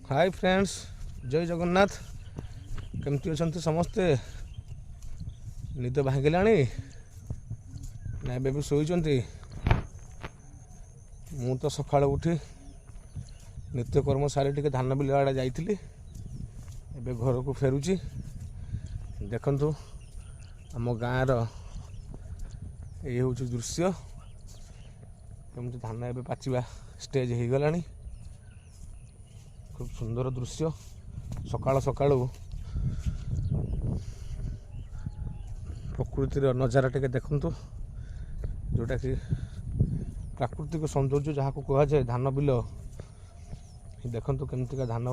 Hi friends, जय जगन्नाथ। केमती अच्छा समस्ते? निद भांगिला ना भी शोचती? मु तो सका उठी नित्यकर्म सारी टे धान बिल आड़े जाइली, एबे घर को फेरुची। देखंतु आम गाँव ये हूँ दृश्य, केमती धान एबे पाचिबा स्टेज हो गला। खूब सुंदर दृश्य। सकाळ सकाळू प्रकृतिर नजारा टे देखंतु, जोटा कि प्राकृतिक सौंदर्य जहाँ को कह जाए धान बिल। देखंतु केमती धान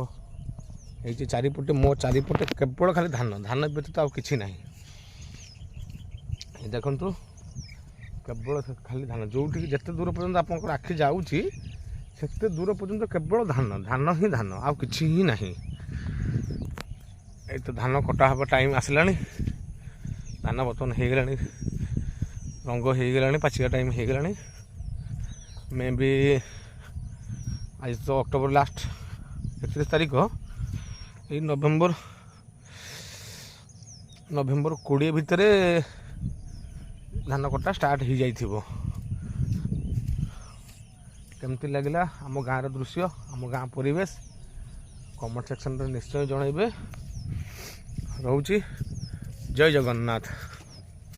ये चारिपटे, मो चारिपटे केवल खाली धान धान व्यतीत आउ किछि नाही। देखंतु केवल खाली धान, जो जिते दूर पर्यंत आप आखि जाऊँगी सेते दूर पर्यंत केवल धान धान ही धान, आउ किछि ही नहीं। तो धान कटा हवा टाइम आसला, धान बर्तमान हो गला, रंग हो गला, पाचिया टाइम हो गला। मे भी आज तो अक्टोबर लास्ट 31 तारीख, ये नवेम्बर 20 भितर धान कटा स्टार्ट हो जाइथिबो। केमती लगिला आम गाँव दृश्य, आम गाँ परिवेश कमेंट सेक्शन में निश्चय जनइबे। रोची जय जगन्नाथ।